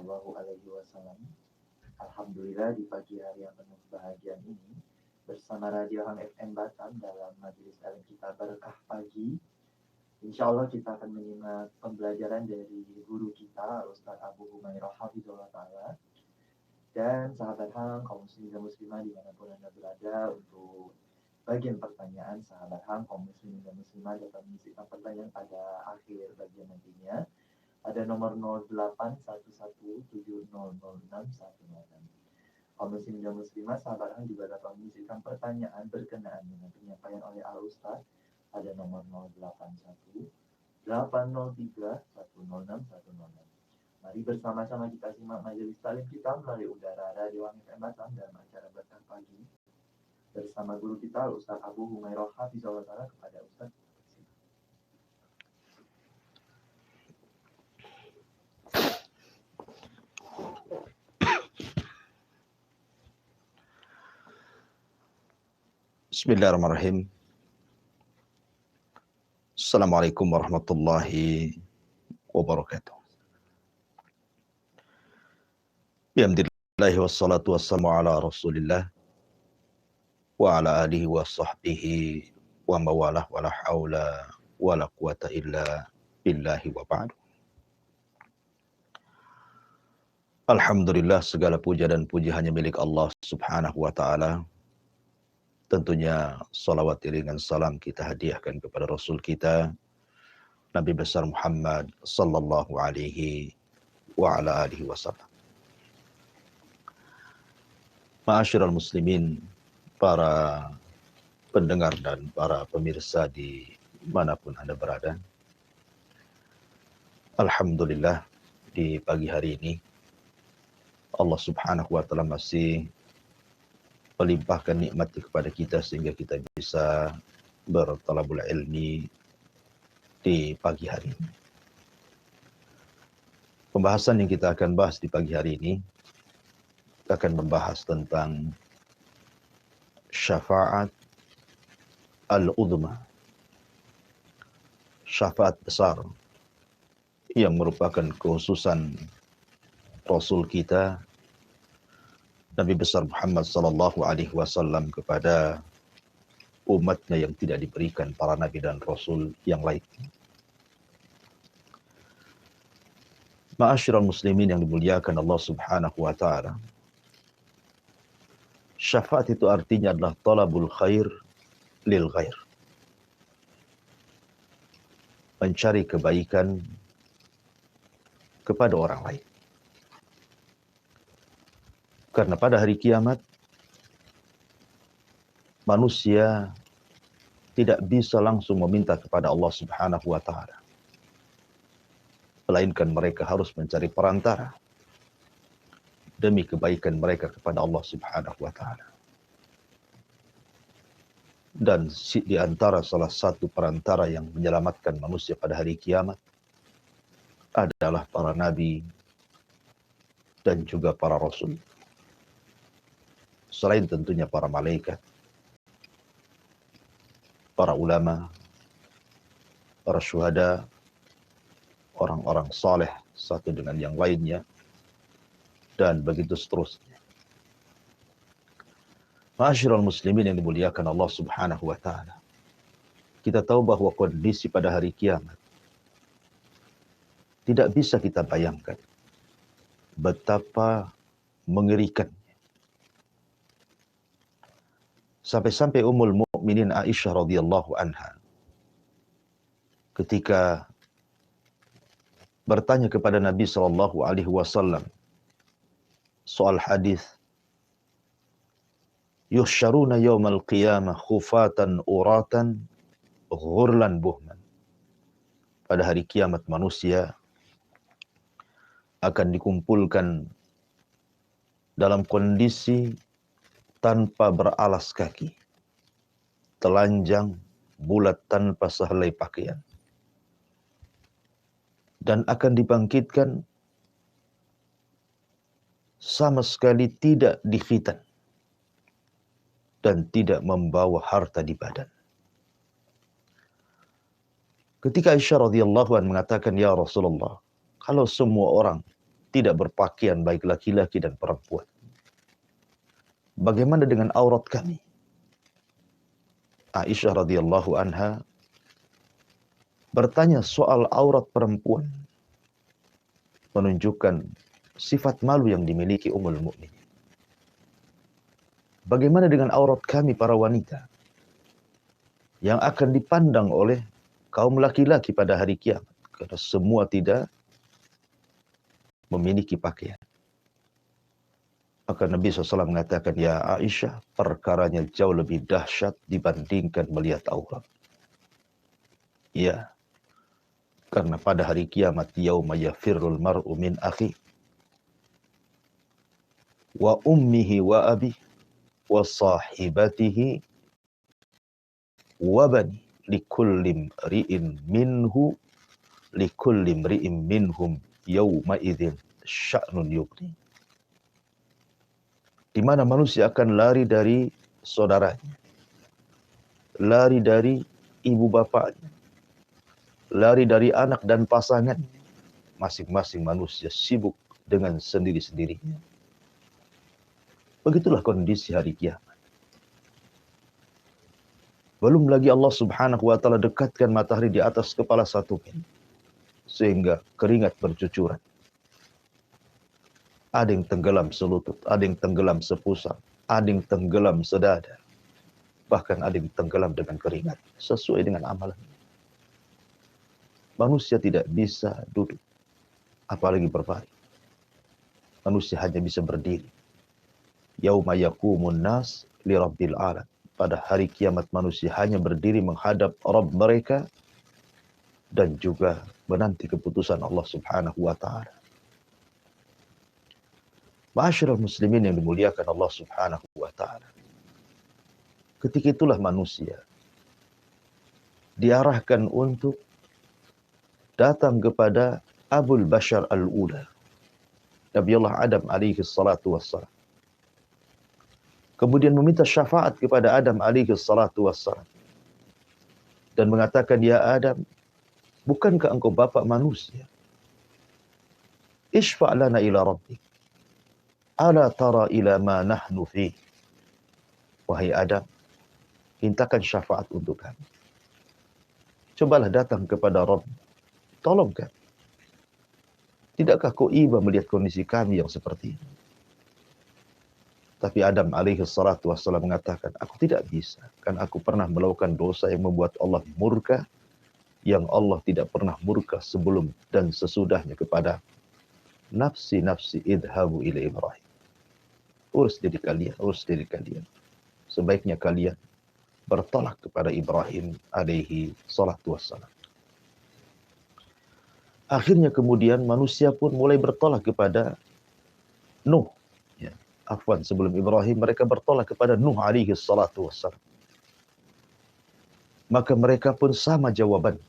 Shallallahu Alaihi Wasallam. Alhamdulillah di pagi hari yang penuh kebahagiaan ini bersama Radio Hang FM Batam dalam majelis taklim kita Berkah Pagi. Insya Allah kita akan menyimak pembelajaran dari guru kita Ustaz Abu Humairah Hafizullah Ta'ala. Dan sahabat Hang, kaum muslimin dan muslimah dimanapun Anda berada, untuk bagian pertanyaan sahabat Hang, kaum muslimin dan muslimah dapat mengisikan pertanyaan pada akhir bagian nantinya. Ada nomor 0811700616. Kaum muslimin dan muslimah sahabat Hang juga dapat mengisikan pertanyaan berkenaan dengan penyampaian oleh Al Ustaz. Ada nomor 081803106106. Mari bersama-sama kita simak majelis taklim kita melalui udara Radio Hang FM Batam dalam acara Berkah Pagi bersama guru kita Ustaz Abu Humairah Hafizullah Ta'ala. Kepada Ustaz. Bismillahirrahmanirrahim. Assalamualaikum warahmatullahi wabarakatuh. Bihamdillahi wassalatu wassalamu ala rasulillah wa ala alihi wa sahbihi wa mawalah wa la hawla wa la quwata illa billahi wa ba'du. Alhamdulillah, segala puja dan puji hanya milik Allah subhanahu wa ta'ala. Tentunya salawat iringan salam kita hadiahkan kepada Rasul kita Nabi besar Muhammad sallallahu alaihi wa ala alihi wasallam. Ma'asyiral muslimin, para pendengar dan para pemirsa di manapun Anda berada. Alhamdulillah, di pagi hari ini Allah subhanahu wa ta'ala masih melimpahkan nikmat kepada kita sehingga kita bisa bertalabul ilmi di pagi hari ini. Pembahasan yang kita akan bahas di pagi hari ini akan membahas tentang syafaat al-udhma, syafaat besar yang merupakan kekhususan Rasul kita Nabi besar Muhammad sallallahu alaihi wasallam kepada umatnya yang tidak diberikan para nabi dan rasul yang lain. Ma'asyiral muslimin yang dimuliakan Allah subhanahu wa ta'ala. Syafaat itu artinya adalah talabul khair lil ghair. Mencari kebaikan kepada orang lain. Karena pada hari kiamat, manusia tidak bisa langsung meminta kepada Allah subhanahu wa ta'ala. Melainkan mereka harus mencari perantara demi kebaikan mereka kepada Allah subhanahu wa ta'ala. Dan di antara salah satu perantara yang menyelamatkan manusia pada hari kiamat adalah para nabi dan juga para rasul. Selain tentunya para malaikat, para ulama, para syuhada, orang-orang saleh satu dengan yang lainnya, dan begitu seterusnya. Ma'asyiral muslimin yang dimuliakan Allah subhanahu wa ta'ala. Kita tahu bahwa kondisi pada hari kiamat tidak bisa kita bayangkan betapa mengerikan. Sampai-sampai Ummul Mukminin Aisyah radhiyallahu anha ketika bertanya kepada Nabi sallallahu alaihi wasallam soal hadis yuhsyaruna yaumal qiyamah khufatan uratan ghurlan buhman. Pada hari kiamat manusia akan dikumpulkan dalam kondisi tanpa beralas kaki, telanjang, bulat tanpa sehelai pakaian. Dan akan dibangkitkan sama sekali tidak dikhitan dan tidak membawa harta di badan. Ketika Aisyah radhiyallahu anha mengatakan, "Ya Rasulullah, kalau semua orang tidak berpakaian baik laki-laki dan perempuan. Bagaimana dengan aurat kami? Aisyah radhiyallahu anha bertanya soal aurat perempuan, menunjukkan sifat malu yang dimiliki Ummul Mukminin. Bagaimana dengan aurat kami para wanita yang akan dipandang oleh kaum laki-laki pada hari kiamat? Karena semua tidak memiliki pakaian. Maka Nabi SAW mengatakan, ya Aisyah, perkaranya jauh lebih dahsyat dibandingkan melihat aurat. Ya, karena pada hari kiamat, yauma yafirrul mar'u min akhi, wa ummihi wa abi, wa sahibatihi, wa bani, likullim ri'in minhu, likullim ri'in minhum, yauma idzin sya'nun yughni. Di mana manusia akan lari dari saudaranya, lari dari ibu bapaknya, lari dari anak dan pasangan. Masing-masing manusia sibuk dengan sendiri-sendirinya. Begitulah kondisi hari kiamat. Belum lagi Allah Subhanahu wa taala dekatkan matahari di atas kepala satu sehingga keringat bercucuran. Ada yang tenggelam selutut, ada yang tenggelam sepusat, ada yang tenggelam sedada. Bahkan ada yang tenggelam dengan keringat sesuai dengan amalan. Manusia tidak bisa duduk, apalagi berbaring. Manusia hanya bisa berdiri. Yauma yaqumun nas li rabbil alam. Pada hari kiamat manusia hanya berdiri menghadap Rabb mereka dan juga menanti keputusan Allah Subhanahu wa taala. Ma'asyiral muslimin yang dimuliakan Allah Subhanahu wa taala. Ketika itulah manusia diarahkan untuk datang kepada Abul Bashar al-Ula, Nabiullah Adam alaihi salatu wassalam. Kemudian meminta syafaat kepada Adam alaihi salatu wassalam. Dan mengatakan, ya Adam, bukankah engkau bapak manusia? Ishfa' lana ila rabbik. Ala tara ila ma nahnu fi. Wahai Adam, mintakan syafaat untuk kami. Cobalah datang kepada Rabb. Tolong kami. Tidakkah kau iba melihat kondisi kami yang seperti ini? Tapi Adam alaihi salatu wassalam mengatakan, aku tidak bisa. Kan aku pernah melakukan dosa yang membuat Allah murka, yang Allah tidak pernah murka sebelum dan sesudahnya kepada nafsi idhabu ila Ibrahim. Urus diri kalian. Sebaiknya kalian bertolak kepada Ibrahim alaihi salatu wassalam. Akhirnya kemudian manusia pun mulai bertolak kepada Nuh. Ya, afwan, sebelum Ibrahim mereka bertolak kepada Nuh alaihi salatu wassalam. Maka mereka pun sama jawaban.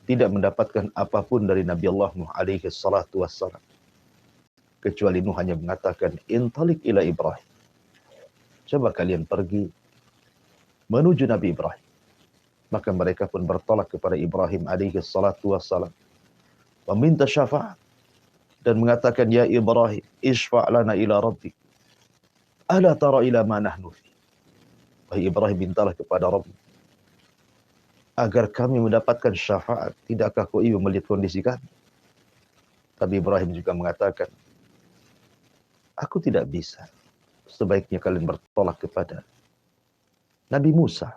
Tidak mendapatkan apapun dari Nabi Allah Nuh alaihi salatu wassalam. Kecuali Nuh hanya mengatakan, intalik ila Ibrahim. Coba kalian pergi menuju Nabi Ibrahim. Maka mereka pun bertolak kepada Ibrahim alaihi salatu wassalam. Meminta syafaat. Dan mengatakan, ya Ibrahim, ishfa' lana ila rabbik. Ala tara ila ma nahnu fi. Wahai Ibrahim, mintalah kepada Rabb agar kami mendapatkan syafaat. Tidakkah kau ibu melihat kondisi kami? Tapi Ibrahim juga mengatakan, aku tidak bisa. Sebaiknya kalian bertolak kepada Nabi Musa.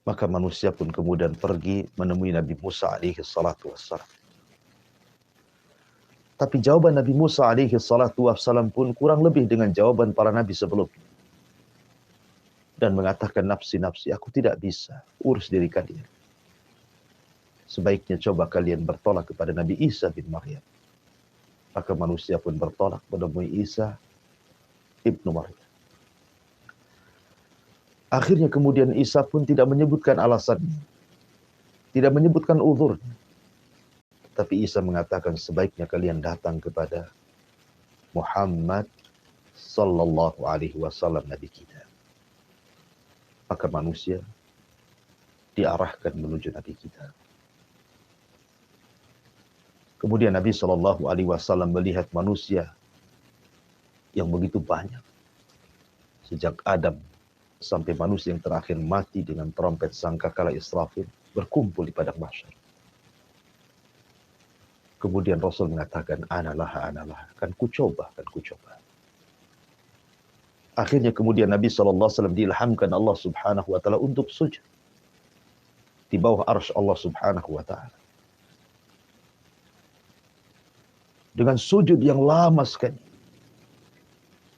Maka manusia pun kemudian pergi menemui Nabi Musa alaihi salatu wassalam. Tapi jawaban Nabi Musa alaihi salatu wassalam pun kurang lebih dengan jawaban para nabi sebelumnya. Dan mengatakan, nafsi, aku tidak bisa. Urus diri kalian. Sebaiknya coba kalian bertolak kepada Nabi Isa bin Maryam. Maka manusia pun bertolak menemui Isa ibnu Maryam. Akhirnya kemudian Isa pun tidak menyebutkan alasannya. Tidak menyebutkan uzurnya. Tapi Isa mengatakan, sebaiknya kalian datang kepada Muhammad sallallahu alaihi wasallam, Nabi kita. Maka manusia diarahkan menuju Nabi kita. Kemudian Nabi Shallallahu Alaihi Wasallam melihat manusia yang begitu banyak, sejak Adam sampai manusia yang terakhir mati dengan trompet sangkakala Israfil berkumpul di padang mahsyar. Kemudian Rasul mengatakan, analah, kan ku coba. Akhirnya kemudian Nabi SAW diilhamkan Allah Subhanahu wa Ta'ala untuk sujud di bawah arsy Allah Subhanahu wa Ta'ala. Dengan sujud yang lama sekali.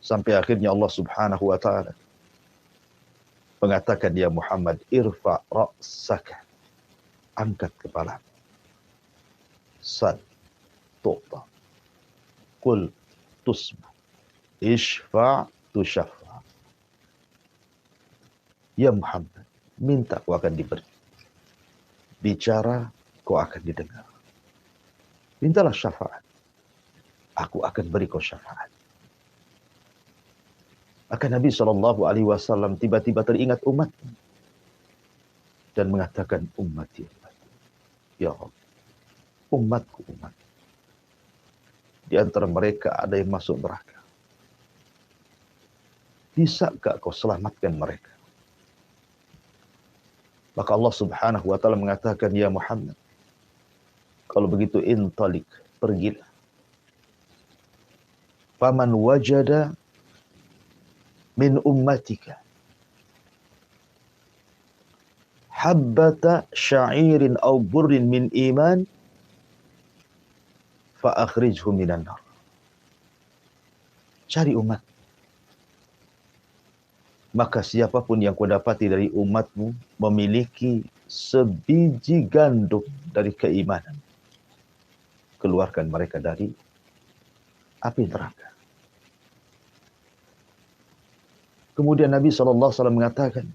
Sampai akhirnya Allah Subhanahu wa Ta'ala mengatakan, ya Muhammad, irfa ra'saka, angkat kepala. Sal tu'ta, qul tusma, ishfa' tushaffa. Ya Muhammad, minta kau akan diberi, bicara kau akan didengar. Mintalah syafaat, aku akan beri kau syafaat. Maka Nabi Shallallahu Alaihi Wasallam tiba-tiba teringat umatnya dan mengatakan, ummati, ya Allah, umatku. Di antara mereka ada yang masuk neraka. Bisakah kau selamatkan mereka? Maka Allah Subhanahu wa Ta'ala mengatakan, ya Muhammad, kalau begitu intalik, pergilah. Faman wajada min ummatika habbata sya'irin aw burrin min iman fa akhrijhu minan nar. Cari umat. Maka siapapun yang kau dapati dari umatmu memiliki sebiji gandum dari keimanan, keluarkan mereka dari api neraka. Kemudian Nabi SAW mengatakan,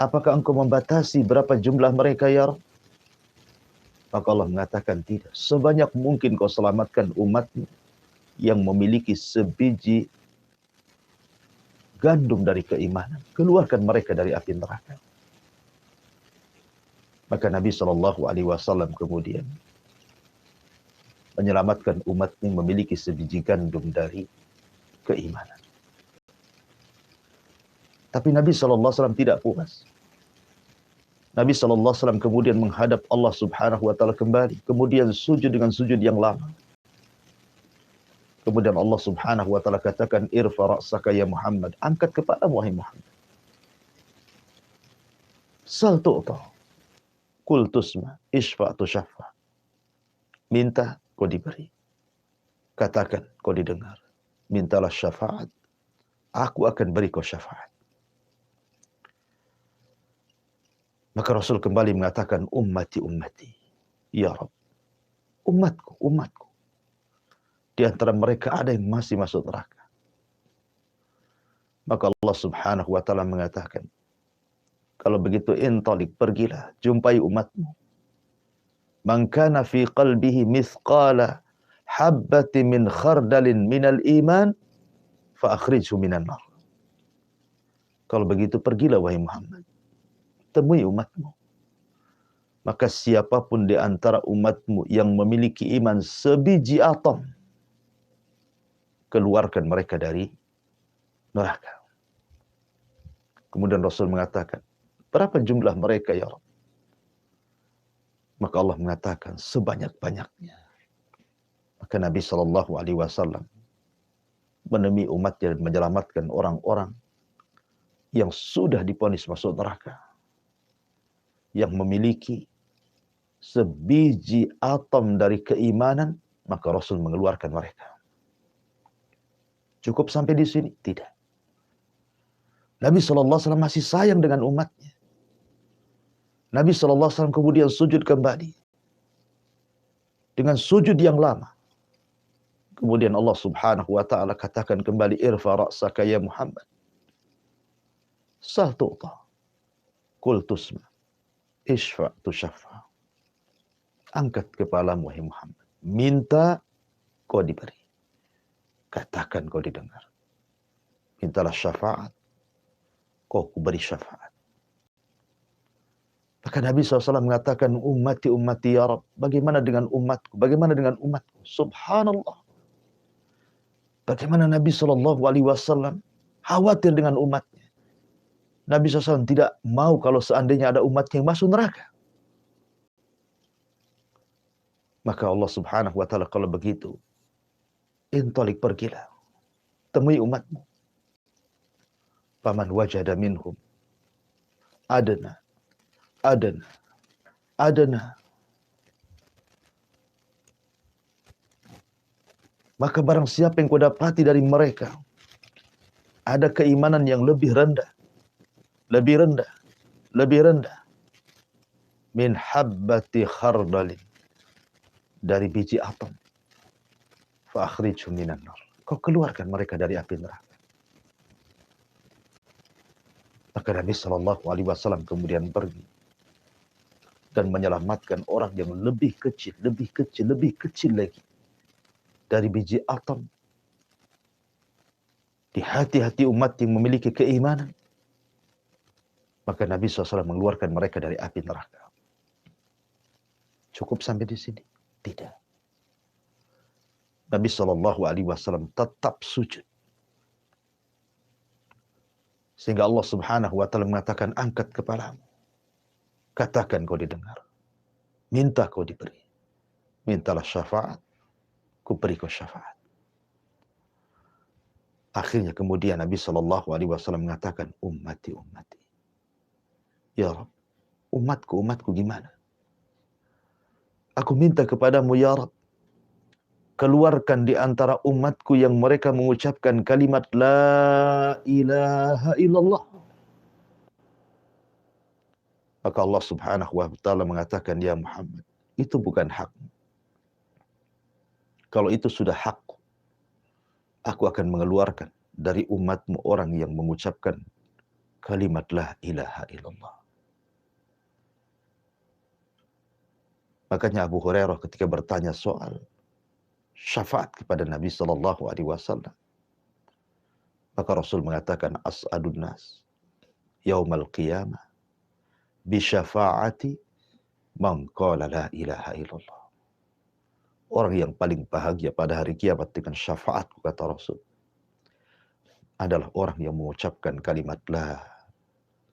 apakah engkau membatasi berapa jumlah mereka ya Rabb? Maka Allah mengatakan, tidak. Sebanyak mungkin kau selamatkan umatmu yang memiliki sebiji gandum dari keimanan, keluarkan mereka dari api neraka. Maka Nabi SAW kemudian menyelamatkan umatnya yang memiliki sebiji gandum dari keimanan. Tapi Nabi SAW tidak puas. Nabi SAW kemudian menghadap Allah Subhanahu wa Ta'ala kembali. Kemudian sujud dengan sujud yang lama. Kemudian Allah Subhanahu wa Ta'ala katakan, irfa ra'saka ya Muhammad, angkat kepalamu wahai Muhammad. Sal tu'ta, qul tusma, ishfa' tushaffa. Minta kau diberi. Katakan kau didengar. Mintalah syafaat, aku akan beri kau syafaat. Maka Rasul kembali mengatakan, ummati. Ya Rabb, umatku. Di antara mereka ada yang masih masuk neraka. Maka Allah Subhanahu wa Ta'ala mengatakan, kalau begitu intalik, pergilah, jumpai umatmu. Man kana fi qalbihi mithqala habbati min khardalin minal iman fa akhrijhu minan nar. Kalau begitu pergilah wahai Muhammad, temui umatmu. Maka siapapun di antara umatmu yang memiliki iman sebiji atom, keluarkan mereka dari neraka. Kemudian Rasul mengatakan, berapa jumlah mereka ya Rabb? Maka Allah mengatakan, sebanyak-banyaknya. Maka Nabi SAW menemui umatnya dan menyelamatkan orang-orang yang sudah divonis masuk neraka, yang memiliki sebiji atom dari keimanan, maka Rasul mengeluarkan mereka. Cukup sampai di sini? Tidak. Nabi SAW masih sayang dengan umatnya. Nabi SAW kemudian sujud kembali. Dengan sujud yang lama. Kemudian Allah Subhanahu wa Ta'ala katakan kembali, irfa ra'saka ya Muhammad. Sal tu'ta, qul tusma, ishfa' tushaffa. Angkat kepalamu wahai Muhammad. Minta kau diberi. Katakan kau didengar. Mintalah syafaat, kau beri syafaat. Maka Maka Nabi SAW mengatakan, ummati ummati ya Rabb. Bagaimana dengan umatku? Bagaimana dengan umatku? Subhanallah. Bagaimana Nabi SAW khawatir dengan umatnya. Nabi SAW tidak mau kalau seandainya ada umatnya yang masuk neraka. Maka Allah Subhanahu wa ta'ala kalau begitu, intalik, pergilah, temui umatmu. Faman wajada minhum adna maka barang siapa yang kau dapati dari mereka ada keimanan yang lebih rendah min habbati khardalin, dari biji atom, fa akhrijhum minan nar, kau keluarkan mereka dari api neraka. Maka Nabi SAW kemudian pergi dan menyelamatkan orang yang lebih kecil lagi dari biji atom di hati-hati umat yang memiliki keimanan. Maka Nabi SAW mengeluarkan mereka dari api neraka. Cukup sampai di sini? Tidak. Nabi SAW tetap sujud. Sehingga Allah Subhanahu wa ta'ala mengatakan, angkat kepalamu. Katakan kau didengar. Minta kau diberi. Mintalah syafaat. Ku beri kau syafaat. Akhirnya kemudian Nabi SAW mengatakan, ummati. Ya Rabb, umatku gimana? Aku minta kepadamu ya Rabb, keluarkan di antara umatku yang mereka mengucapkan kalimat la ilaha illallah. Maka Allah Subhanahu wa ta'ala mengatakan, ya Muhammad, itu bukan hakmu. Kalau itu sudah hakku, aku akan mengeluarkan dari umatmu orang yang mengucapkan kalimat la ilaha illallah. Makanya Abu Hurairah ketika bertanya soal syafaat kepada Nabi SAW, maka Rasul mengatakan, as'adun nas yaumal qiyamah bi syafaati man qala la ilaha illallah. Orang yang paling bahagia pada hari kiamat dengan syafaatku, kata Rasul, adalah orang yang mengucapkan kalimat la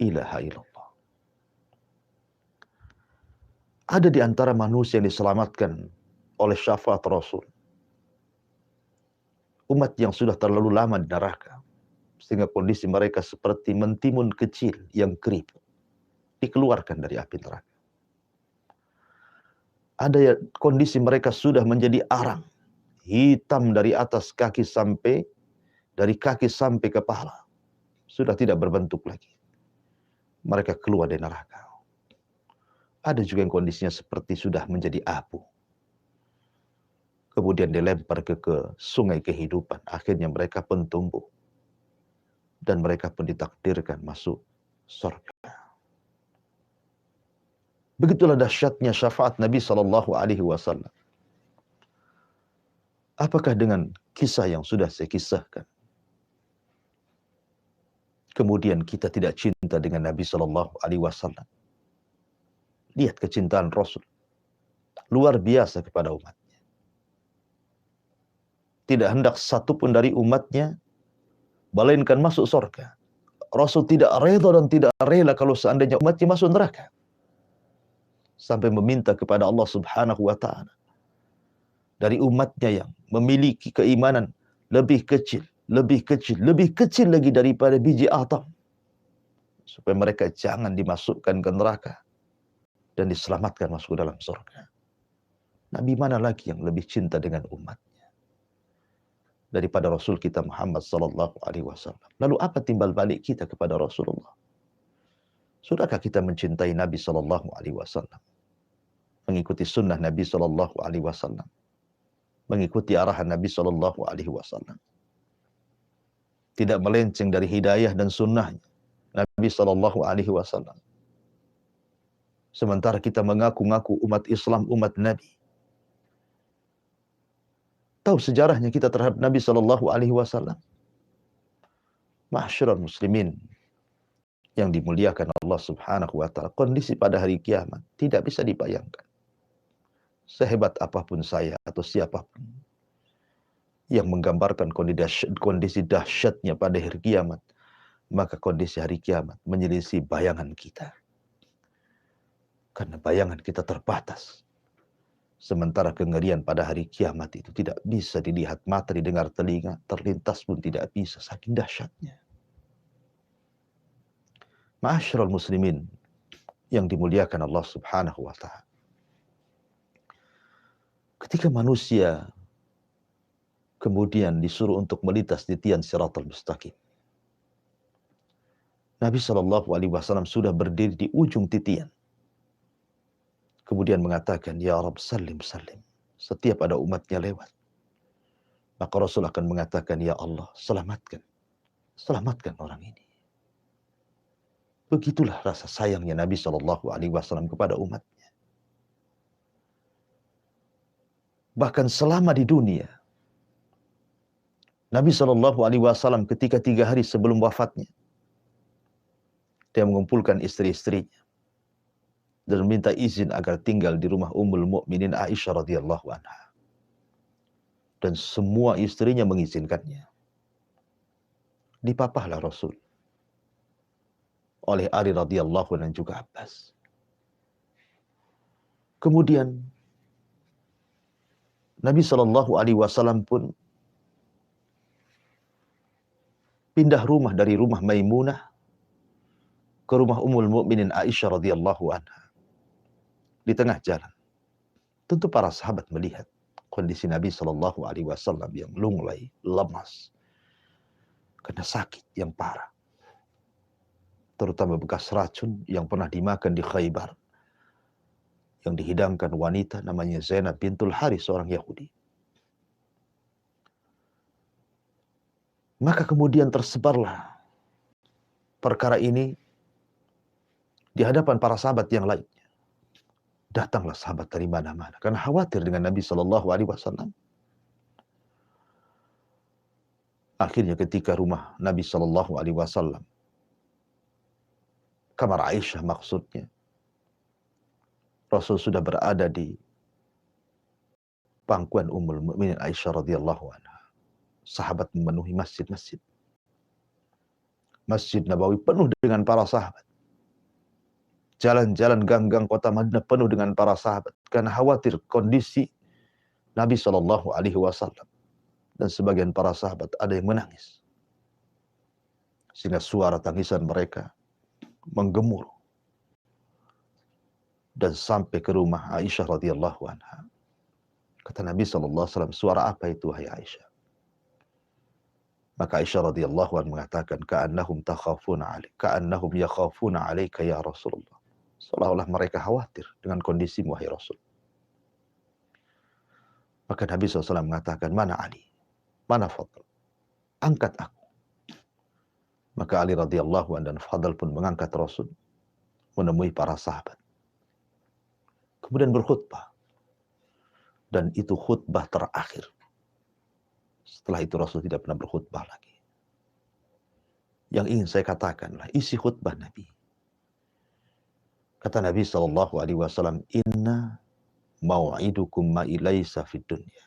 ilaha illallah. Ada di antara manusia yang diselamatkan oleh syafaat Rasul, umat yang sudah terlalu lama di neraka, sehingga kondisi mereka seperti mentimun kecil yang keriput, dikeluarkan dari api neraka. Ada kondisi mereka sudah menjadi arang, hitam dari kaki sampai kepala, sudah tidak berbentuk lagi. Mereka keluar dari neraka. Ada juga yang kondisinya seperti sudah menjadi abu, kemudian dilempar ke sungai kehidupan. Akhirnya mereka pun tumbuh dan mereka pun ditakdirkan masuk surga. Begitulah dahsyatnya syafaat Nabi SAW. Apakah dengan kisah yang sudah saya kisahkan, kemudian kita tidak cinta dengan Nabi SAW? Lihat kecintaan Rasul, luar biasa kepada umatnya. Tidak hendak satupun dari umatnya melainkan masuk surga. Rasul tidak rela dan tidak rela kalau seandainya umatnya masuk neraka. Sampai meminta kepada Allah Subhanahu wa ta'ala, dari umatnya yang memiliki keimanan lebih kecil lagi daripada biji atom, supaya mereka jangan dimasukkan ke neraka dan diselamatkan masuk ke dalam surga. Nabi mana lagi yang lebih cinta dengan umatnya daripada Rasul kita Muhammad SAW? Lalu apa timbal balik kita kepada Rasulullah? Sudahkah kita mencintai Nabi SAW? Mengikuti sunnah Nabi SAW? Mengikuti arahan Nabi SAW? Tidak melenceng dari hidayah dan sunnahnya Nabi SAW. Sementara kita mengaku-ngaku umat Islam, umat Nabi. Tahu sejarahnya kita terhadap Nabi SAW? Ma'asyiral muslimin yang dimuliakan Allah Subhanahu wa taala, kondisi pada hari kiamat tidak bisa dibayangkan. Sehebat apapun saya atau siapapun yang menggambarkan kondisi dahsyatnya pada hari kiamat, maka kondisi hari kiamat menyelisih bayangan kita. Karena bayangan kita terbatas. Sementara kengerian pada hari kiamat itu tidak bisa dilihat mata, didengar telinga, terlintas pun tidak bisa, saking dahsyatnya. Ma'asyiral muslimin yang dimuliakan Allah Subhanahu wa taala. Ketika manusia kemudian disuruh untuk melintas di tian Shiratal Mustaqim, Nabi Shallallahu alaihi wasallam sudah berdiri di ujung titian. Kemudian mengatakan, "Ya Rabb, salim salim." Setiap ada umatnya lewat, maka Rasul akan mengatakan, "Ya Allah, selamatkan. Selamatkan orang ini." Begitulah rasa sayangnya Nabi Shallallahu alaihi wasallam kepada umatnya. Bahkan selama di dunia, Nabi Shallallahu alaihi wasallam ketika 3 hari sebelum wafatnya, dia mengumpulkan istri-istrinya dan minta izin agar tinggal di rumah Ummul Mukminin Aisyah radhiyallahu anha. Dan semua istrinya mengizinkannya. Dipapahlah Rasul oleh Ali radhiyallahu anhu dan juga Abbas. Kemudian Nabi Shallallahu alaihi wasallam pun pindah rumah dari rumah Maimunah ke rumah Ummul Mukminin Aisyah radhiyallahu anha. Di tengah jalan, tentu para sahabat melihat kondisi Nabi Shallallahu alaihi wasallam yang lunglai, lemas, karena sakit yang parah. Terutama bekas racun yang pernah dimakan di Khaybar, yang dihidangkan wanita namanya Zainab bintul Haris, seorang Yahudi. Maka kemudian tersebarlah perkara ini di hadapan para sahabat yang lainnya. Datanglah sahabat dari mana-mana karena khawatir dengan Nabi Shallallahu alaihi wasallam. Akhirnya ketika rumah Nabi Shallallahu alaihi wasallam, kamar Aisyah maksudnya, Rasul sudah berada di pangkuan Ummul Mukminin Aisyah radhiyallahu anha. Sahabat memenuhi masjid-masjid. Masjid Nabawi penuh dengan para sahabat. Jalan-jalan gang-gang kota Madinah penuh dengan para sahabat karena khawatir kondisi Nabi Shallallahu alaihi wasallam. Dan sebagian para sahabat ada yang menangis. Sehingga suara tangisan mereka menggemuruh dan sampai ke rumah Aisyah radhiyallahu anha. Kata Nabi Shallallahu alaihi wasallam, "Suara apa itu, hai Aisyah?" Maka Aisyah radhiyallahu anha mengatakan, "Ka'annahum takhafuna 'alaik, ka'annahum yakhafuna 'alaika ya Rasulullah." Seolah-olah mereka khawatir dengan kondisimu, wahai Rasul. Maka Nabi SAW mengatakan, "Mana Ali? Mana Fadl? Angkat aku." Maka Ali radhiyallahu anhu dan Fadl pun mengangkat Rasul menemui para sahabat. Kemudian berkhutbah. Dan itu khutbah terakhir. Setelah itu Rasul tidak pernah berkhutbah lagi. Yang ingin saya katakanlah isi khutbah Nabi. Kata Nabi Shallallahu alaihi wasallam, "Inna mau'idukum ma ilaysa fid dunya.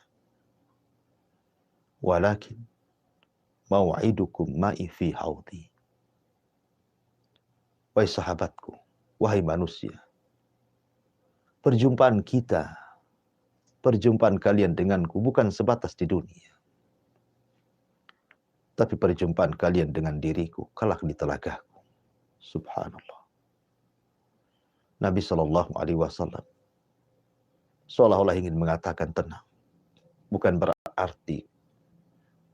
Walakin mau'idukum ma'i fi haudhi." Wahai sahabatku, wahai manusia, perjumpaan kita, perjumpaan kalian denganku bukan sebatas di dunia. Tapi perjumpaan kalian dengan diriku kelak di telagaku. Subhanallah. Nabi Shallallahu alaihi wasallam seolah-olah ingin mengatakan tenang. Bukan berarti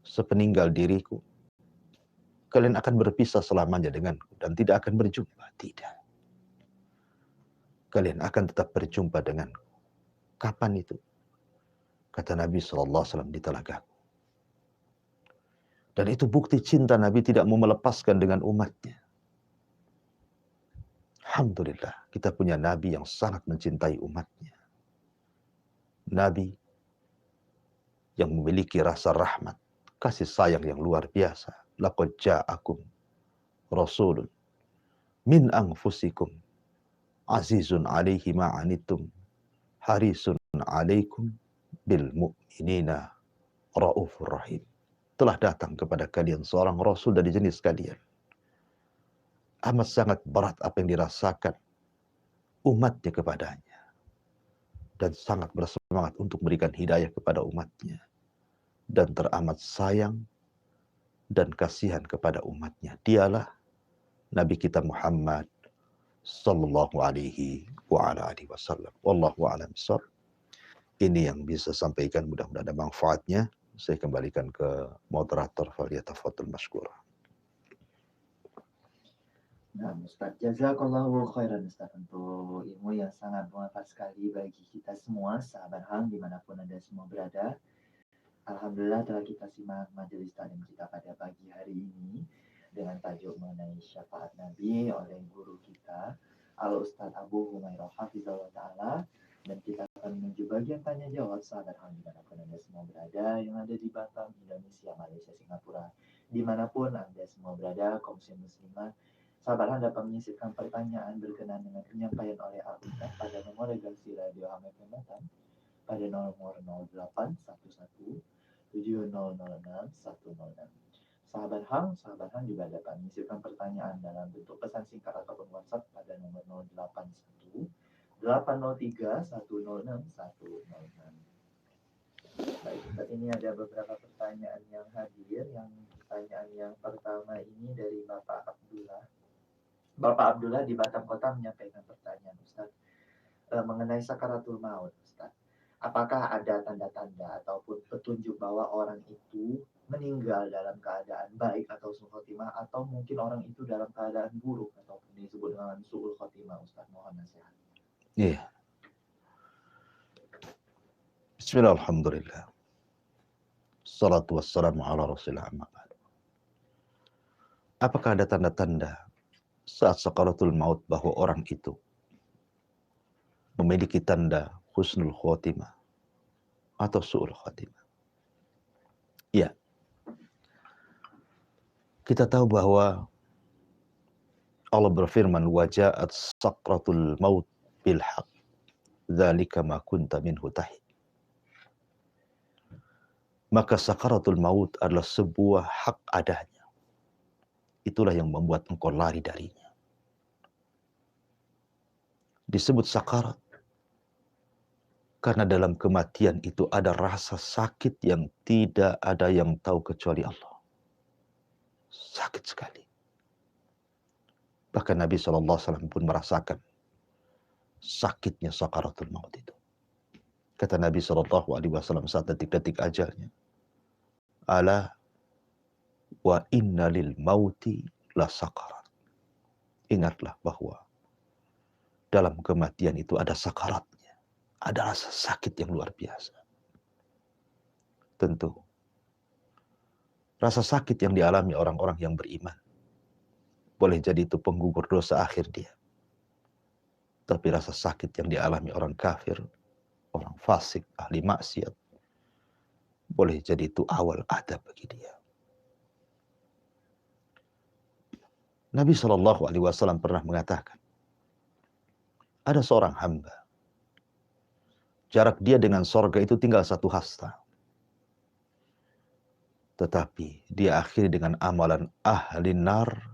sepeninggal diriku kalian akan berpisah selamanya denganku dan tidak akan berjumpa. Tidak. Kalian akan tetap berjumpa denganku. Kapan itu? Kata Nabi Shallallahu alaihi wasallam, di telagaku. Dan itu bukti cinta Nabi tidak mau melepaskan dengan umatnya. Alhamdulillah, kita punya Nabi yang sangat mencintai umatnya. Nabi yang memiliki rasa rahmat, kasih sayang yang luar biasa. Laqad ja'akum rasulun min anfusikum azizun alaihi ma'anitum harisun alaikum bil mu'minina raufur rahim. Telah datang kepada kalian seorang rasul dari jenis kalian. Amat sangat berat apa yang dirasakan umatnya kepadanya. Dan sangat bersemangat untuk memberikan hidayah kepada umatnya. Dan teramat sayang dan kasihan kepada umatnya. Dialah Nabi kita Muhammad sallallahu alaihi wa ala alihi wasallam. Wallahu a'lam bishawab. Ini yang bisa sampaikan, mudah-mudahan ada manfaatnya. Saya kembalikan ke moderator, falyatafaddal mashkura. Nah, Ustaz, jazakallahu khairan Ustaz untuk ilmu yang sangat bermanfaat sekali bagi kita semua, sahabat HAM dimanapun Anda semua berada. Alhamdulillah telah kita simak majelis taklim kita pada pagi hari ini dengan tajuk mengenai syafaat Nabi oleh guru kita Al-Ustaz Abu Humairah Hafizahullah Ta'ala, dan kita akan menuju bagian tanya jawab sahabat HAM dimanapun Anda semua berada yang ada di Batam, Indonesia, Malaysia, Singapura, dimanapun Anda semua berada, kaum muslimat. Sahabat HAM dapat menyisipkan pertanyaan berkenaan dengan penyampaian oleh Al-Ustaz pada nomor redaksi Radio HAM FM Batam pada nomor 0811 7006 106. Sahabat HAM juga dapat menyisipkan pertanyaan dalam bentuk pesan singkat ataupun WhatsApp pada nomor 081 803 106 106. Baik, saat ini ada beberapa pertanyaan yang hadir. Yang pertanyaan yang pertama ini dari Bapak Abdullah. Bapak Abdullah di Batam Kota menyampaikan pertanyaan, Ustaz, mengenai sakaratul maut, Ustaz. Apakah ada tanda-tanda ataupun petunjuk bahwa orang itu meninggal dalam keadaan baik atau su'ul khotimah, atau mungkin orang itu dalam keadaan buruk ataupun disebut dengan su'ul khotimah, Ustaz? Mohon nasihat. Iya. Bismillah, alhamdulillah. Salatu wassalamu ala rasulillah amma ba'du. Apakah ada tanda-tanda saat sakaratul maut bahwa orang itu memiliki tanda husnul khotimah atau su'ul khotimah? Ya. Kita tahu bahwa Allah berfirman, waja'at sakratul maut bil haq dzalika ma kunta minhu tahid. Maka sakaratul maut adalah sebuah hak adanya. Itulah yang membuat engkau lari darinya. Disebut sakarat karena dalam kematian itu ada rasa sakit yang tidak ada yang tahu kecuali Allah. Sakit sekali. Bahkan Nabi SAW pun merasakan sakitnya sakaratul maut itu. Kata Nabi SAW saat detik-detik ajalnya, ala wa inna lil mauti la sakarat. Ingatlah bahwa dalam kematian itu ada sakaratnya. Ada rasa sakit yang luar biasa. Tentu, rasa sakit yang dialami orang-orang yang beriman boleh jadi itu penggugur dosa akhir dia. Tapi rasa sakit yang dialami orang kafir, orang fasik, ahli maksiat, boleh jadi itu awal adab bagi dia. Nabi SAW pernah mengatakan, ada seorang hamba, jarak dia dengan sorga itu tinggal 1 hasta. Tetapi dia akhiri dengan amalan ahli nar,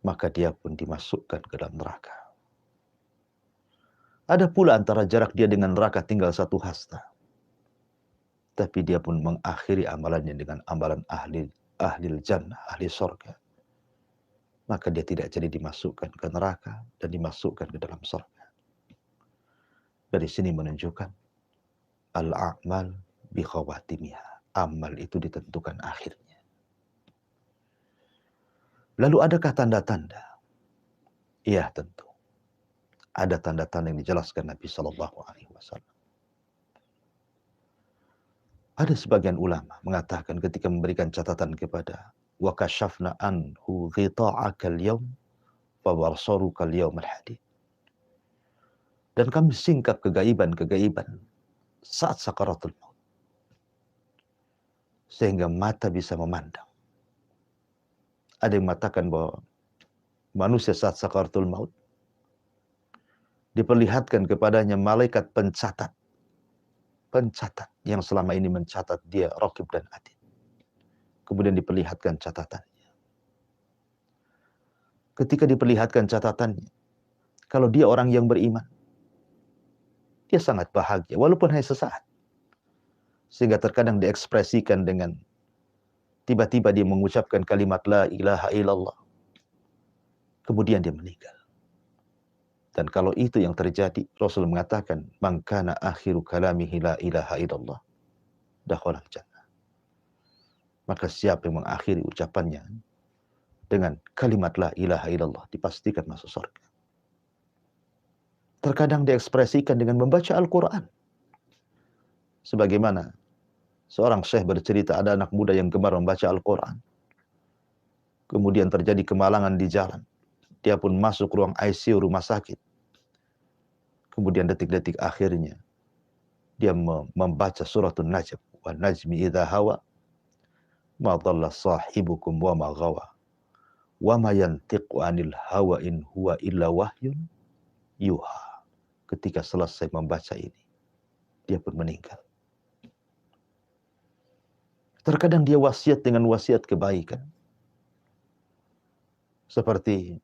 maka dia pun dimasukkan ke dalam neraka. Ada pula antara jarak dia dengan neraka tinggal 1 hasta. Tapi dia pun mengakhiri amalannya dengan amalan ahli jannah, ahli sorga. Maka dia tidak jadi dimasukkan ke neraka dan dimasukkan ke dalam sorga. Dari sini menunjukkan al-a'mal bi khawatimiha. Amal itu ditentukan akhirnya. Lalu adakah tanda-tanda? Iya, tentu. Ada tanda-tanda yang dijelaskan Nabi SAW. Ada sebagian ulama mengatakan ketika memberikan catatan kepada wa kashafna anhu ghita'akal yawm fa barsaruka al-yawmal hadid. Dan kami singkap kegaiban-kegaiban saat sakaratul maut. Sehingga mata bisa memandang. Ada yang mengatakan bahwa manusia saat sakaratul maut, diperlihatkan kepadanya malaikat pencatat yang selama ini mencatat dia raqib dan atid. Kemudian diperlihatkan catatannya. Ketika diperlihatkan catatannya, kalau dia orang yang beriman, dia sangat bahagia, walaupun hanya sesaat. Sehingga terkadang diekspresikan dengan tiba-tiba dia mengucapkan kalimat la ilaha illallah. Kemudian dia meninggal. Dan kalau itu yang terjadi, Rasul mengatakan, man kana akhiru kalamihi la ilaha illallah, dakhalal jannah. Maka siapa yang mengakhiri ucapannya dengan kalimat la ilaha illallah, dipastikan masuk surga. Terkadang diekspresikan dengan membaca Al-Quran. Sebagaimana seorang syekh bercerita, ada anak muda yang gemar membaca Al-Quran. Kemudian terjadi kemalangan di jalan. Dia pun masuk ruang ICU rumah sakit. Kemudian detik-detik akhirnya, dia membaca suratul Najm. Wa najmi idha hawa, ma dhalla sahibukum wa ma ghawa. Wa ma yantiqu anil hawa in huwa illa wahyun yuha. Ketika selesai membaca ini, dia pun meninggal. Terkadang dia wasiat dengan wasiat kebaikan. Seperti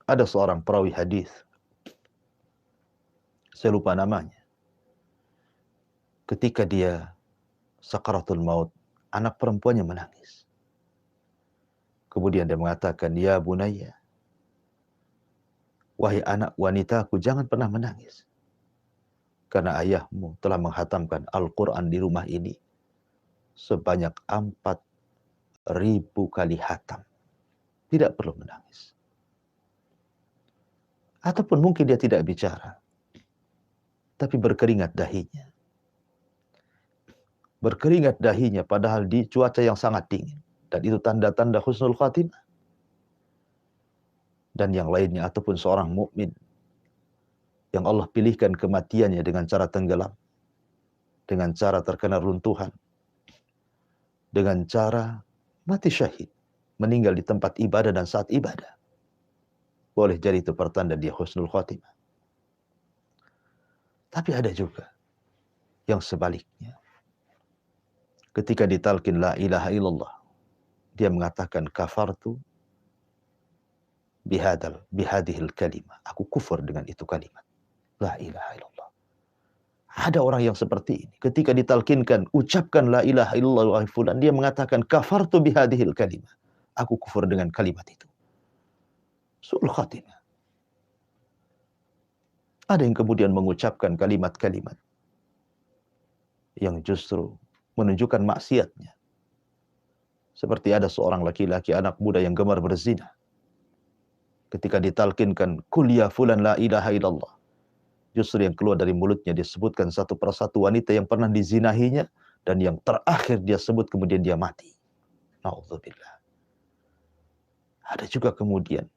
ada seorang perawi hadis, saya lupa namanya. Ketika dia sakaratul maut, anak perempuannya menangis. Kemudian dia mengatakan, ya bunayya, wahai anak wanitaku, jangan pernah menangis. Karena ayahmu telah menghatamkan Al-Quran di rumah ini sebanyak 4.000 kali hatam. Tidak perlu menangis. Ataupun mungkin dia tidak bicara, tapi berkeringat dahinya. Berkeringat dahinya padahal di cuaca yang sangat dingin. Dan itu tanda-tanda husnul khatimah. Dan yang lainnya, ataupun seorang mukmin yang Allah pilihkan kematiannya dengan cara tenggelam, dengan cara terkena runtuhan, dengan cara mati syahid, meninggal di tempat ibadah dan saat ibadah. Boleh jadi itu pertanda dia husnul khatimah. Tapi ada juga yang sebaliknya. Ketika ditalkin la ilaha illallah, dia mengatakan kafartu bihadihil kalimah. Aku kufur dengan itu kalimat. La ilaha illallah. Ada orang yang seperti ini. Ketika ditalkinkan, ucapkan la ilaha illallah wa fulan, dia mengatakan kafartu bihadihil kalimah. Aku kufur dengan kalimat itu. Su'ul khatimah. Ada yang kemudian mengucapkan kalimat-kalimat yang justru menunjukkan maksiatnya. Seperti ada seorang laki-laki anak muda yang gemar berzina. Ketika ditalkinkan kul ya fulan la ilaha illallah, justru yang keluar dari mulutnya disebutkan satu persatu wanita yang pernah dizinahinya, dan yang terakhir dia sebut kemudian dia mati. Na'udzubillah. Ada juga kemudian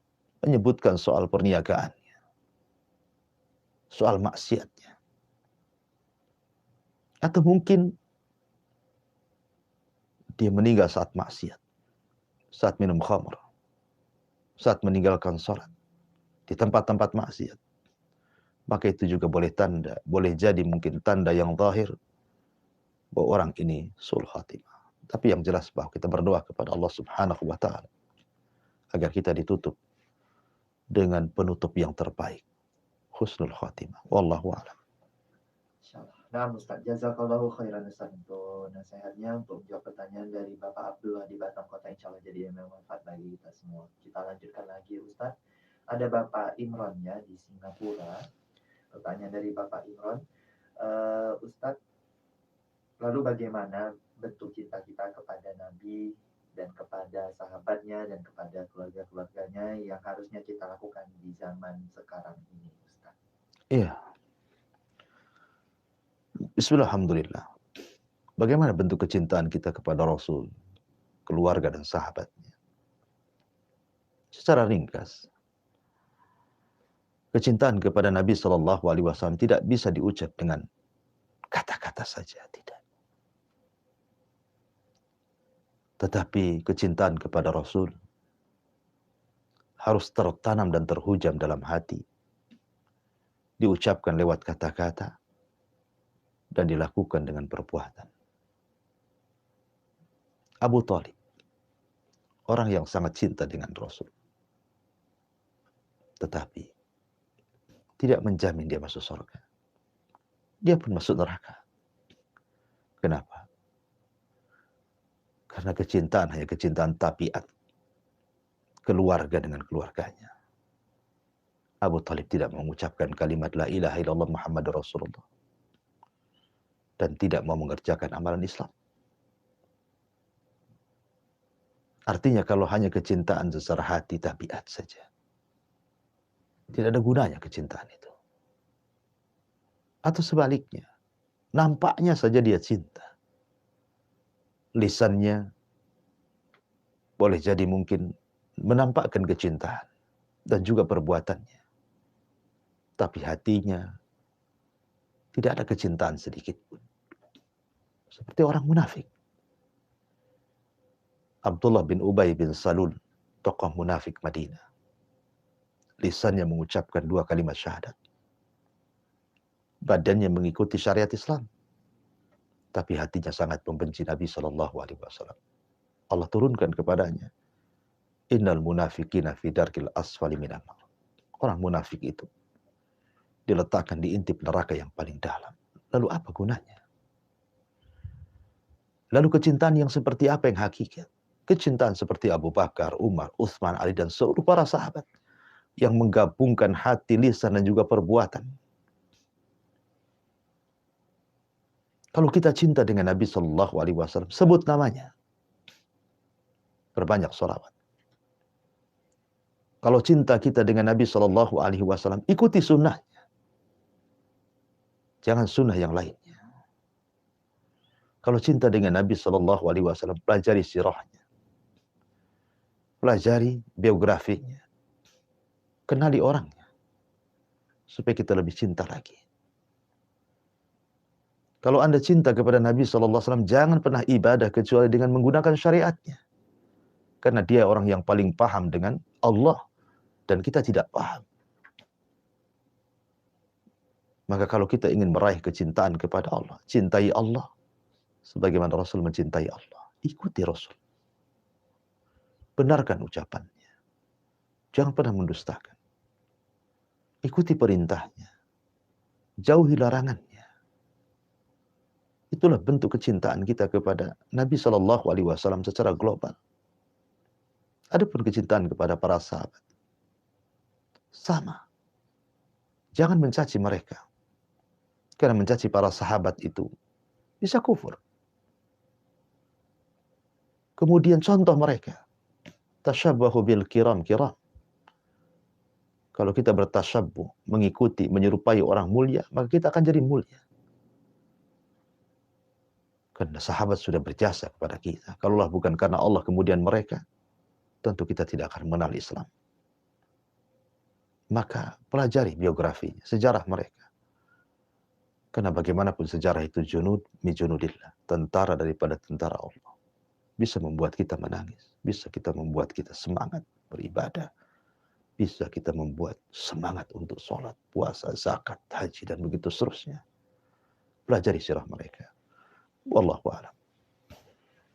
menyebutkan soal perniagaannya, soal maksiatnya. Atau mungkin dia meninggal saat maksiat, saat minum khamr, saat meninggalkan sholat, di tempat-tempat maksiat. Maka itu juga boleh jadi mungkin tanda yang zahir bahwa orang ini su'ul khatimah. Tapi yang jelas bahwa kita berdoa kepada Allah Subhanahu wa taala agar kita ditutup dengan penutup yang terbaik, husnul khatimah. Wallahu a'lam. Insyaallah. Nah, Ustaz, jazakallahu khairan Ustaz untuk nasihatnya, untuk menjawab pertanyaan dari Bapak Abdullah di Batam Kota. Insyaallah jadi yang bermanfaat bagi kita semua. Kita lanjutkan lagi Ustaz. Ada Bapak Imron ya di Singapura. Pertanyaan dari Bapak Imron, Ustaz, lalu bagaimana bentuk cinta kita kepada Nabi dan kepada sahabatnya dan kepada keluarga-keluarganya yang harusnya kita lakukan di zaman sekarang ini, Ustaz? Iya. Bismillahirrahmanirrahim. Bagaimana bentuk kecintaan kita kepada Rasul, keluarga dan sahabatnya? Secara ringkas, kecintaan kepada Nabi SAW tidak bisa diucap dengan kata-kata saja, tidak. Tetapi kecintaan kepada Rasul harus tertanam dan terhujam dalam hati, diucapkan lewat kata-kata, dan dilakukan dengan perbuatan. Abu Thalib, orang yang sangat cinta dengan Rasul, tetapi tidak menjamin dia masuk surga. Dia pun masuk neraka. Kenapa? Karena kecintaan hanya kecintaan tabiat, keluarga dengan keluarganya. Abu Thalib tidak mengucapkan kalimat la ilaha illallah Muhammadur Rasulullah dan tidak mau mengerjakan amalan Islam. Artinya kalau hanya kecintaan secara hati tabiat saja, tidak ada gunanya kecintaan itu. Atau sebaliknya, nampaknya saja dia cinta. Lisannya boleh jadi mungkin menampakkan kecintaan dan juga perbuatannya. Tapi hatinya tidak ada kecintaan sedikit pun. Seperti orang munafik. Abdullah bin Ubay bin Salul, tokoh munafik Madinah. Lisannya mengucapkan 2 kalimat syahadat. Badannya mengikuti syariat Islam. Tapi hatinya sangat membenci Nabi SAW. Allah turunkan kepadanya, Innal munafiqina fi darkil asfali minan nar. Orang munafik itu diletakkan di intip neraka yang paling dalam. Lalu apa gunanya? Lalu kecintaan yang seperti apa yang hakikat? Kecintaan seperti Abu Bakar, Umar, Utsman, Ali, dan seluruh para sahabat yang menggabungkan hati, lisan, dan juga perbuatan. Kalau kita cinta dengan Nabi SAW, sebut namanya. Berbanyak sholawat. Kalau cinta kita dengan Nabi SAW, ikuti sunnahnya. Jangan sunnah yang lainnya. Kalau cinta dengan Nabi SAW, pelajari sirahnya. Pelajari biografinya. Kenali orangnya. Supaya kita lebih cinta lagi. Kalau Anda cinta kepada Nabi SAW, jangan pernah ibadah kecuali dengan menggunakan syariatnya. Karena dia orang yang paling paham dengan Allah. Dan kita tidak paham. Maka kalau kita ingin meraih kecintaan kepada Allah, cintai Allah. Sebagaimana Rasul mencintai Allah. Ikuti Rasul. Benarkan ucapannya. Jangan pernah mendustakan. Ikuti perintahnya. Jauhi larangannya. Itulah bentuk kecintaan kita kepada Nabi SAW secara global. Adapun kecintaan kepada para sahabat, sama. Jangan mencaci mereka. Karena mencaci para sahabat itu bisa kufur. Kemudian contoh mereka. Tashabbahu bil kiram. Kalau kita bertashabbuh, mengikuti, menyerupai orang mulia, maka kita akan jadi mulia. Karena sahabat sudah berjasa kepada kita. Kalaulah bukan karena Allah kemudian mereka, tentu kita tidak akan mengenal Islam. Maka pelajari biografinya, sejarah mereka. Karena bagaimanapun sejarah itu junud mi junudillah, tentara daripada tentara Allah. Bisa membuat kita menangis, bisa kita membuat kita semangat beribadah, bisa kita membuat semangat untuk sholat, puasa, zakat, haji, dan begitu seterusnya. Pelajari sirah mereka. Wallahu a'lam.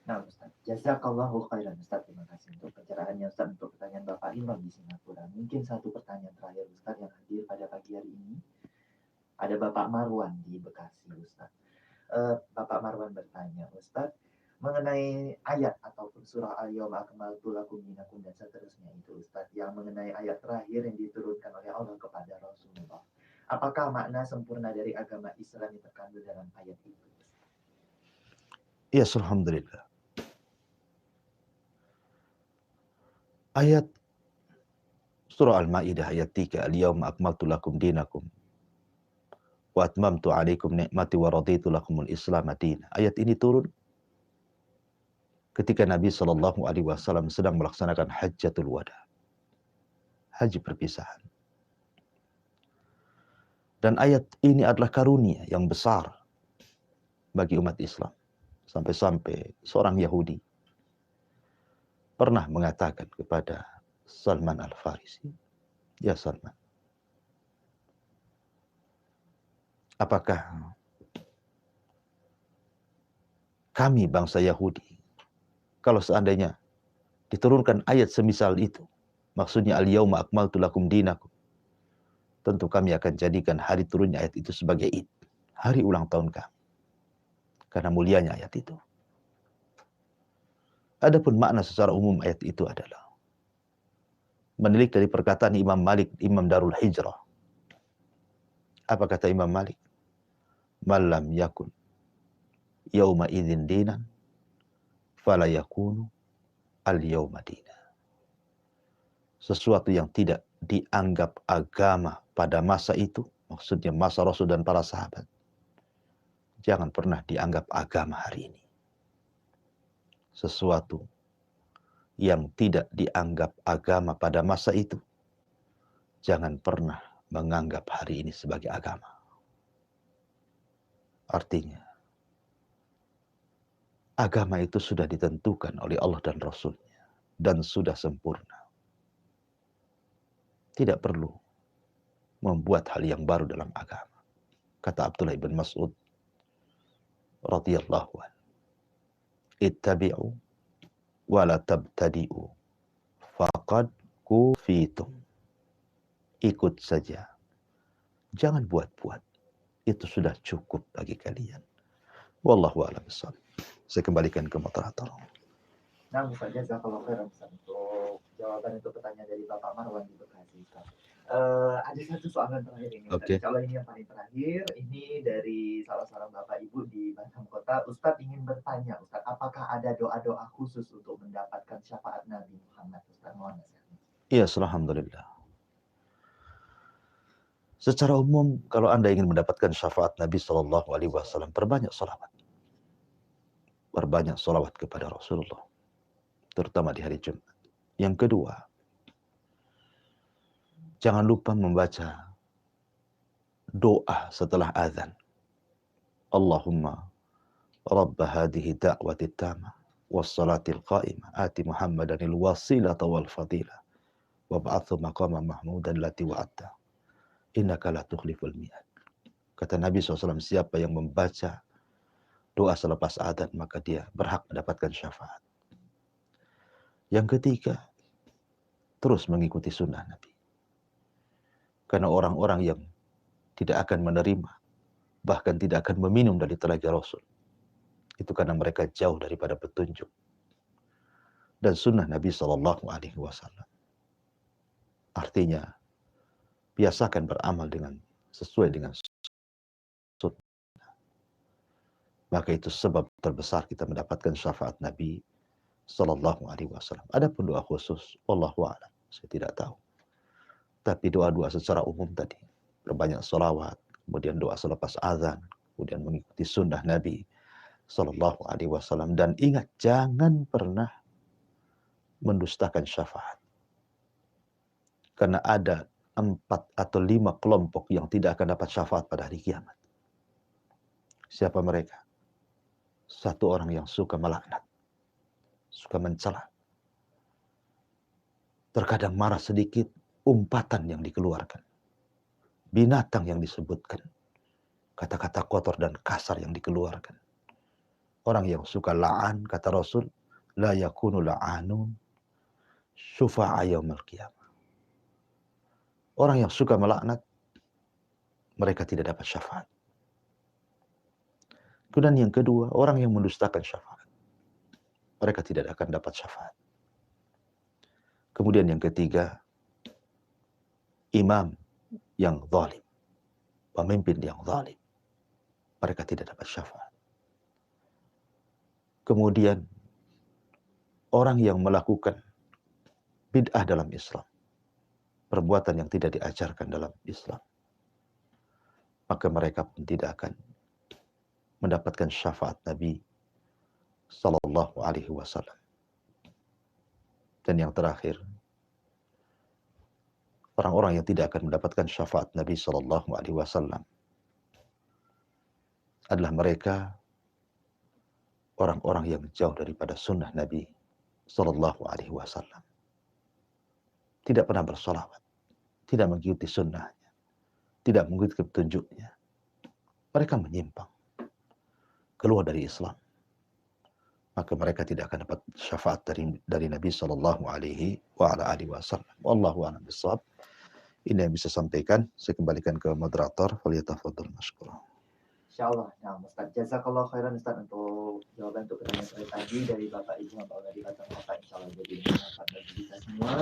Nah, Ustaz, jazakallahu khairan Ustaz. Terima kasih untuk pencerahannya Ustaz, untuk pertanyaan Bapak Imam di Singapura. Mungkin satu pertanyaan terakhir Ustaz yang hadir pada pagi hari ini. Ada Bapak Marwan di Bekasi Ustaz. Bapak Marwan bertanya, Ustaz, mengenai ayat ataupun surah Al-Yawma akmaltu lakum dinakum dan seterusnya itu Ustaz, yang mengenai ayat terakhir yang diturunkan oleh Allah kepada Rasulullah. Apakah makna sempurna dari agama Islam yang terkandung dalam ayat itu? Ya, alhamdulillah. Ayat surah Al-Maidah ayat 3, Al-Yawma akmaltu lakum dinakum wa atmamtu alaikum ni'mati wa raditu lakumul Islam madina. Ayat ini turun ketika Nabi SAW sedang melaksanakan Hajjatul Wada. Haji perpisahan. Dan ayat ini adalah karunia yang besar bagi umat Islam. Sampai-sampai seorang Yahudi pernah mengatakan kepada Salman Al-Farisi. Ya Salman, apakah kami bangsa Yahudi, kalau seandainya diturunkan ayat semisal itu, maksudnya al-yauma akmaltu lakum dinakum, tentu kami akan jadikan hari turunnya ayat itu sebagai Id, hari ulang tahun kami, karena mulianya ayat itu. Adapun makna secara umum ayat itu adalah menilik dari perkataan Imam Malik, Imam Darul Hijrah. Apa kata Imam Malik? Malam yakun yauma idzin dinan fala yakunu al yauma dina. Sesuatu yang tidak dianggap agama pada masa itu, maksudnya masa Rasul dan para sahabat, jangan pernah dianggap agama hari ini. Sesuatu yang tidak dianggap agama pada masa itu, jangan pernah menganggap hari ini sebagai agama. Artinya, agama itu sudah ditentukan oleh Allah dan Rasul-Nya dan sudah sempurna. Tidak perlu membuat hal yang baru dalam agama. Kata Abdullah bin Mas'ud radhiyallahu anhu, ittabi'u wa la tabtadi'u faqad kufitum. Ikut saja, jangan buat-buat. Itu sudah cukup bagi kalian. Wallahu a'lam bishawab. Saya kembalikan ke moderator. Nah, Ustaz, jazakallahu khairan Ustaz untuk jawaban itu pertanyaan dari Bapak Marwan di Bekasi. Ada satu soalan terakhir ini. Oke. Kalau ini yang paling terakhir, ini dari salah seorang Bapak Ibu di Batam Kota. Ustaz ingin bertanya, Ustaz, apakah ada doa-doa khusus untuk mendapatkan syafaat Nabi Muhammad? Ustaz, mohon nasihatnya. Iya, alhamdulillah. Secara umum, kalau Anda ingin mendapatkan syafaat Nabi Shallallahu Alaihi Wasallam, perbanyak salawat. Perbanyak salawat kepada Rasulullah, terutama di hari Jumat. Yang kedua, jangan lupa membaca doa setelah azan. Allahumma Rabb hadhihi da'wati tamah wassalatil qa'imah ati Muhammadanil wasilata wal fadilah wab'athu maqama mahmudan lati wa'atta innaka la tukhliful mi'ad. Kata Nabi SAW, siapa yang membaca doa selepas adzan maka dia berhak mendapatkan syafaat. Yang ketiga, terus mengikuti sunnah Nabi. Karena orang-orang yang tidak akan menerima, bahkan tidak akan meminum dari telaga Rasul, itu karena mereka jauh daripada petunjuk dan sunnah Nabi Sallallahu Alaihi Wasallam. Artinya, biasakan beramal sesuai dengan sunnah. Maka itu sebab terbesar kita mendapatkan syafaat Nabi Sallallahu Alaihi Wasallam. Adapun doa khusus, wallahu a'lam, saya tidak tahu. Tapi doa-doa secara umum tadi, berbanyak sholawat, kemudian doa selepas azan, kemudian mengikuti sunnah Nabi Sallallahu Alaihi Wasallam, dan ingat jangan pernah mendustakan syafaat. Karena ada 4 atau 5 kelompok yang tidak akan dapat syafaat pada hari kiamat. Siapa mereka? Satu orang yang suka melaknat, suka mencela. Terkadang marah sedikit, umpatan yang dikeluarkan, binatang yang disebutkan, kata-kata kotor dan kasar yang dikeluarkan. Orang yang suka la'an, kata Rasul, la yakunu la'anun syufa'a yaumil qiyamah. Orang yang suka melaknat, mereka tidak dapat syafaat. Kemudian yang kedua, orang yang mendustakan syafaat, mereka tidak akan dapat syafaat. Kemudian yang ketiga, imam yang zalim, pemimpin yang zalim, mereka tidak dapat syafaat. Kemudian orang yang melakukan bid'ah dalam Islam, perbuatan yang tidak diajarkan dalam Islam, maka mereka pun tidak akan mendapatkan syafaat Nabi Sallallahu Alaihi Wasallam. Dan yang terakhir, orang-orang yang tidak akan mendapatkan syafaat Nabi Sallallahu Alaihi Wasallam adalah mereka orang-orang yang jauh daripada sunnah Nabi Sallallahu Alaihi Wasallam. tidak pernah bersolawat, tidak mengikuti sunnahnya, tidak mengikuti petunjuknya, mereka menyimpang, keluar dari Islam, maka mereka tidak akan dapat syafaat dari Nabi Sallallahu Alaihi Wasallam. Wallahu a'lam bishawab. Ini yang bisa sampaikan. Saya kembalikan ke moderator. Falyatafadhal mashkura. Insyaallah. Nah, Ustaz, jazakallah khairan Ustaz untuk jawaban untuk pertanyaan saya tadi dari Bapak Ibu Bapak dari Bapak Bapak, insyaallah jadi bermanfaat bagi kita semua.